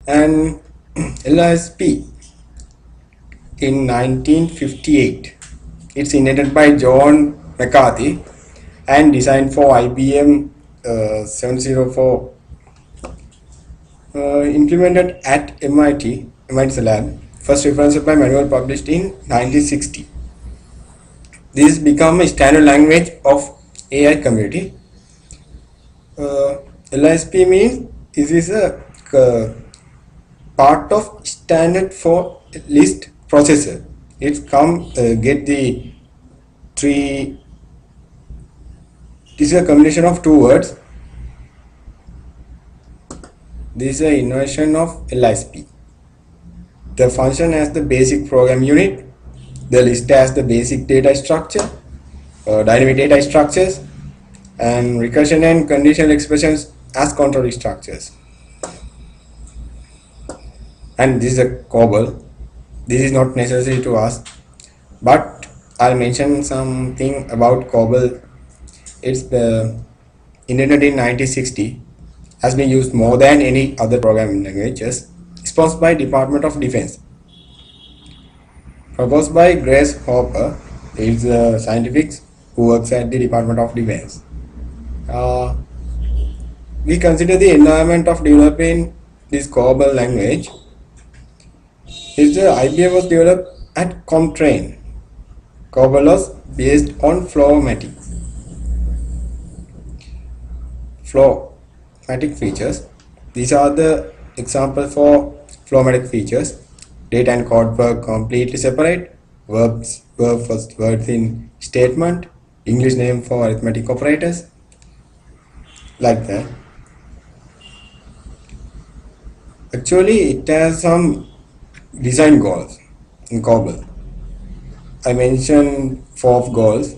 And LISP in 1958. It's invented by John McCarthy and designed for IBM 704, implemented at MIT's lab. First reference by manual published in 1960. This become a standard language of AI community. LISP means this is a part of standard for list processor. It get the three. This is a combination of two words. This is an inversion of LISP. The function has the basic program unit. The list has the basic data structure, dynamic data structures, and recursion and conditional expressions as control structures. And this is a COBOL. This is not necessary to us, but I'll mention something about COBOL. It's invented in 1960, has been used more than any other programming languages, sponsored by Department of Defense. Proposed by Grace Hopper, is a scientist who works at the Department of Defense. We consider the environment of developing this COBOL language. IBM was developed at Comtrain. COBOL was based on Flowmatic features. These are the examples for Flowmatic features. Data and code were completely separate. Verbs were first words in statement. English name for arithmetic operators. Like that. Actually, it has some design goals in COBOL. I mentioned 4 goals.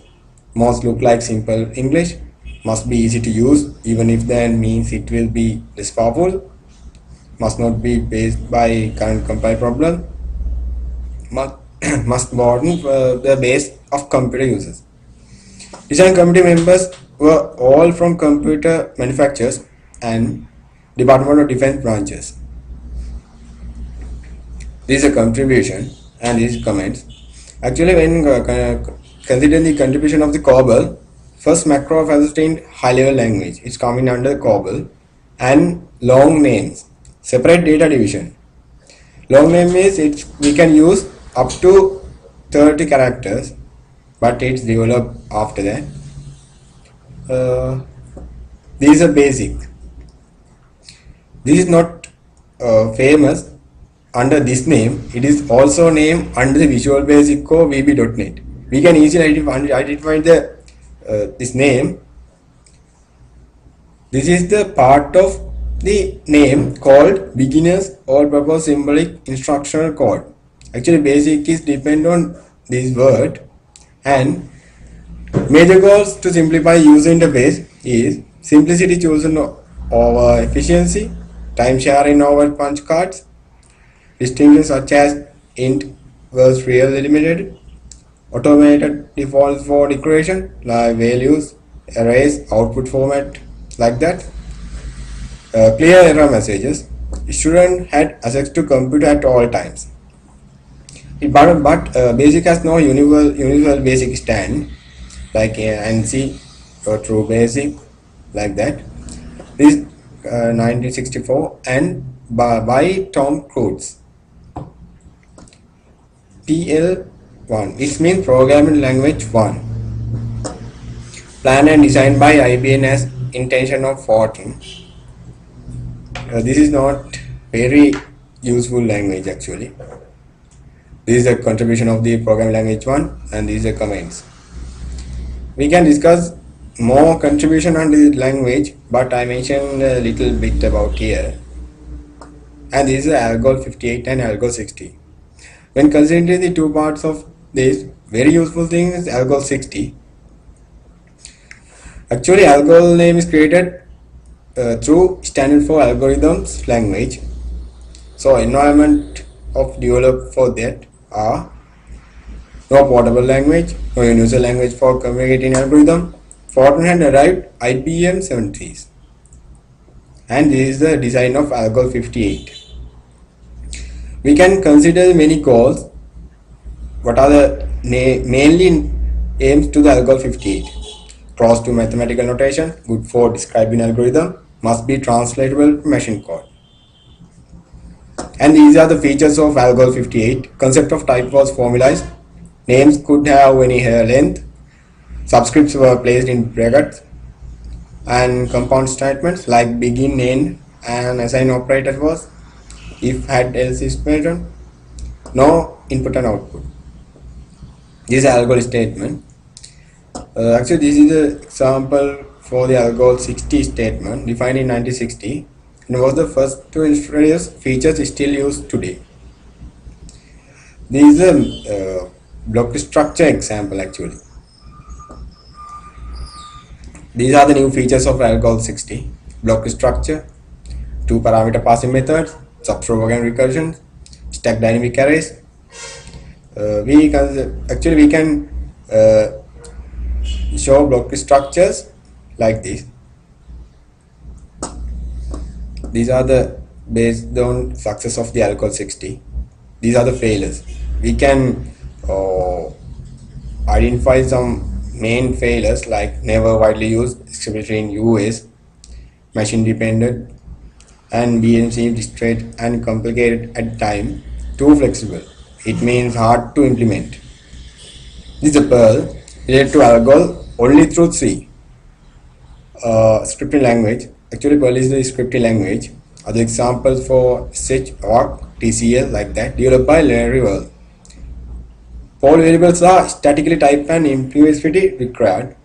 Must look like simple English. Must be easy to use, even if that means it will be less powerful. Must not be based by current compile problem. Must broaden the base of computer users. Design committee members were all from computer manufacturers and Department of Defense branches. This is a contribution and these comments. Actually, when considering the contribution of the COBOL, first macro of ascertained high-level language, it's coming under COBOL, and long names, separate data division. Long name means we can use up to 30 characters, but it's developed after that. These are basic. This is not famous under this name. It is also named under the Visual Basic Core VB.NET. We can easily identify this name. This is the part of the name called Beginners All-Purpose Symbolic Instructional Code. Actually, basic is depend on this word, and major goals to simplify user interface is simplicity chosen over efficiency, time sharing over punch cards, distinctions such as int versus real limited, automated defaults for declaration like values, arrays, output format, like that. Clear error messages. Student had access to computer at all times. But basic has no universal basic stand like ANSI or true basic, like that. This 1964 and by Tom Cruise. PL1, it means Programming Language 1. Planned and designed by IBM as intention of Fortran. This is not very useful language actually. This is a contribution of the Programming Language 1 and these are comments. We can discuss more contribution on this language, but I mentioned a little bit about here. And this is Algol 58 and Algol 60. When considering the two parts of this, very useful thing is Algol 60. Actually, Algol name is created through standard for algorithms language. So environment of develop for that are no portable language, no universal language for communicating algorithm. Fortran had arrived IBM 70s, and this is the design of Algol 58. We can consider many calls. What are the mainly aims to the algol 58? Cross to mathematical notation, good for describing algorithm, must be translatable to machine code. And these are the features of algol 58. Concept of type was formalized. Names could have any length. Subscripts were placed in brackets. And compound statements like begin, end, and assign operator was if, had, else is present. No input and output. This is algol statement. Actually, this is the example for the algol 60 statement defined in 1960 and was the first to introduce features still used today. This is a block structure example actually. These are the new features of algol 60. Block structure, 2 parameter passing methods, subprogram recursion, stack dynamic arrays. We can show block structures like this. These are the based on success of the algol 60. These are the failures. We can identify some main failures like never widely used, especially in US, machine dependent, and BNC discrete and complicated at time, too flexible. It means hard to implement. This is a Perl related to algol only through C. Scripting language. Actually, Perl is the scripting language. Other examples for such or TCL like that developed by Larry Wall. All variables are statically typed and implicitly required.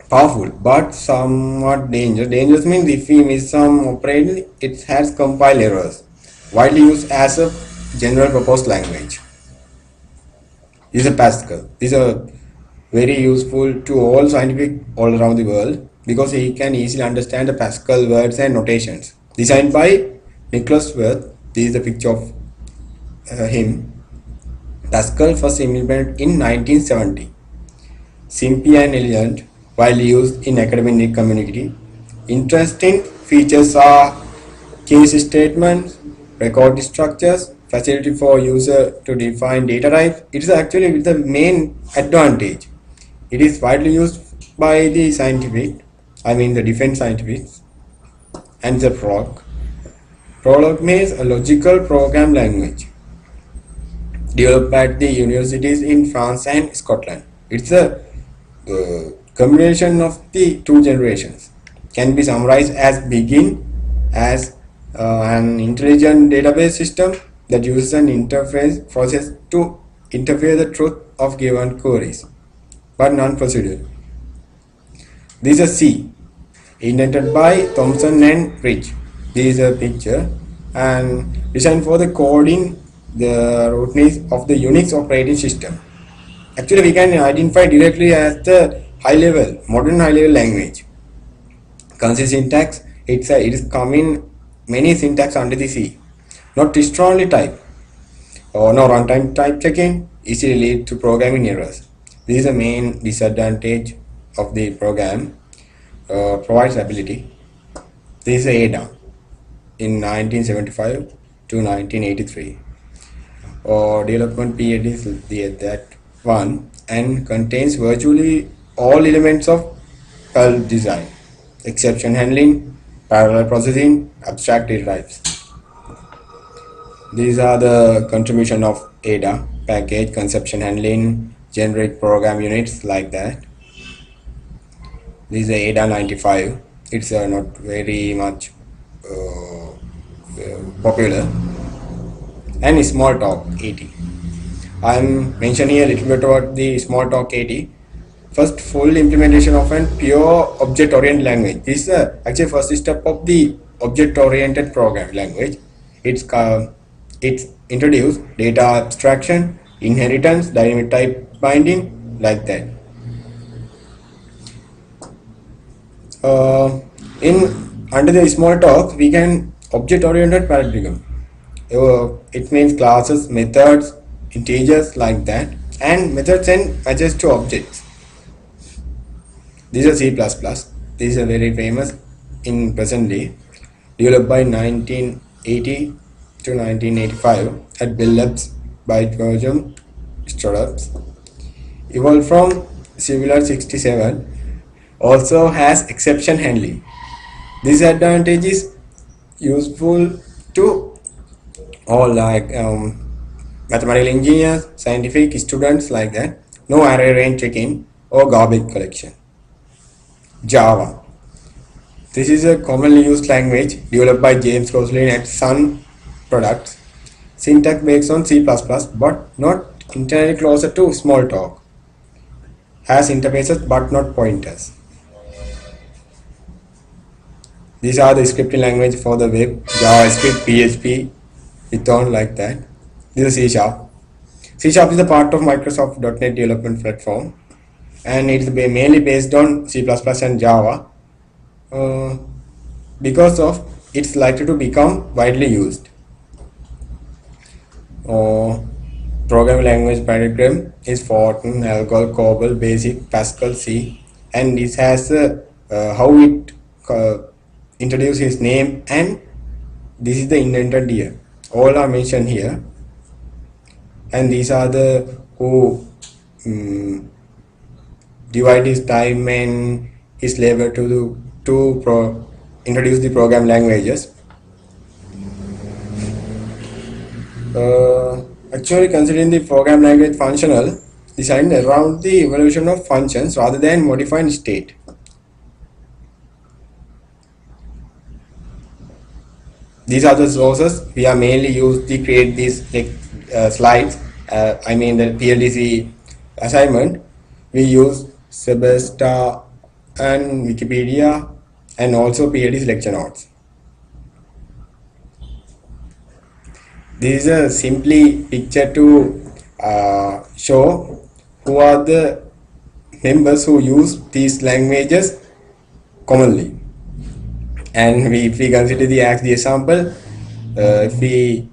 Powerful but somewhat dangerous. Dangerous means if we miss some operator, it has compile errors. Widely used as a general purpose language. This is a Pascal. This is a very useful to all scientific all around the world because he can easily understand the Pascal words and notations. Designed by Nicholas Wirth. This is the picture of him. Pascal first implemented in 1970. Simply and elegant, widely used in academic community. Interesting features are case statements, record structures, facility for user to define data types. It is actually the main advantage. It is widely used by the the defense scientists, and the Prolog. Prolog means a logical program language developed at the universities in France and Scotland. It's a combination of the two generations. Can be summarized as begin as an intelligent database system that uses an interface process to interfere the truth of given queries, but non-procedural. This is a C, invented by Thomson and Rich. This is a picture and designed for the coding the rootness of the Unix operating system. Actually, we can identify directly as the modern high-level language. Consist syntax, it is common many syntax under the C. Not strongly type or no runtime type checking easily lead to programming errors. This is the main disadvantage of the program. Provides ability. This is Ada in 1975 to 1983. Development period is that one and contains virtually all elements of Perl design, exception handling, parallel processing, abstract data types. These are the contribution of Ada, package, conception handling, generate program units like that. This is Ada 95. It's not very much popular. And Smalltalk 80. I am mentioning here a little bit about the Smalltalk 80. First full implementation of a pure object-oriented language. This is actually first step of the object-oriented programming language. It's introduced data abstraction, inheritance, dynamic type binding, like that. Under the Smalltalk, we can object-oriented paradigm. It means classes, methods, integers like that, and methods and matches to objects. This is C++. This is a very famous in present day, developed by 1980 to 1985 at Bell Labs by Virgin startups. Evolved from Similar 67 also has exception handling. This advantage is useful to all mathematical engineers, scientific students like that. No array range checking or garbage collection. Java. This is a commonly used language developed by James Gosling at Sun Products. Syntax based on C++, but not entirely closer to Smalltalk. Has interfaces but not pointers. These are the scripting language for the web: JavaScript, PHP, Python, like that. This is C Sharp. C Sharp is a part of Microsoft .NET development platform, and it is mainly based on C++ and Java. Because of it's likely to become widely used. Programming language paradigm is Fortran, Algol, COBOL, Basic, Pascal, C, and this has how it introduce his name, and this is the indented here. All are mentioned here, and these are the who divide his time and his labor to introduce the program languages. Actually, considering the program language functional, designed around the evolution of functions rather than modifying state. These are the sources we are mainly used to create these slides. I mean the PLDC assignment. We use Sebesta and Wikipedia, and also PLDC lecture notes. This is a simply picture to show who are the members who use these languages commonly. And if we consider the example, if we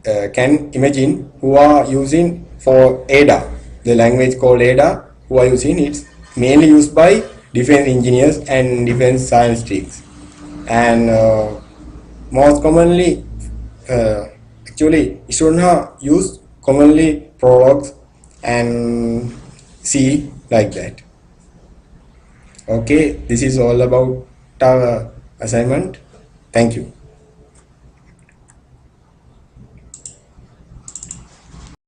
can imagine who are using for ADA, the language called ADA, who are using, it's mainly used by defense engineers and defense scientists. And most commonly, actually, students use commonly Prolog and C, like that. Okay, this is all about our assignment. Thank you.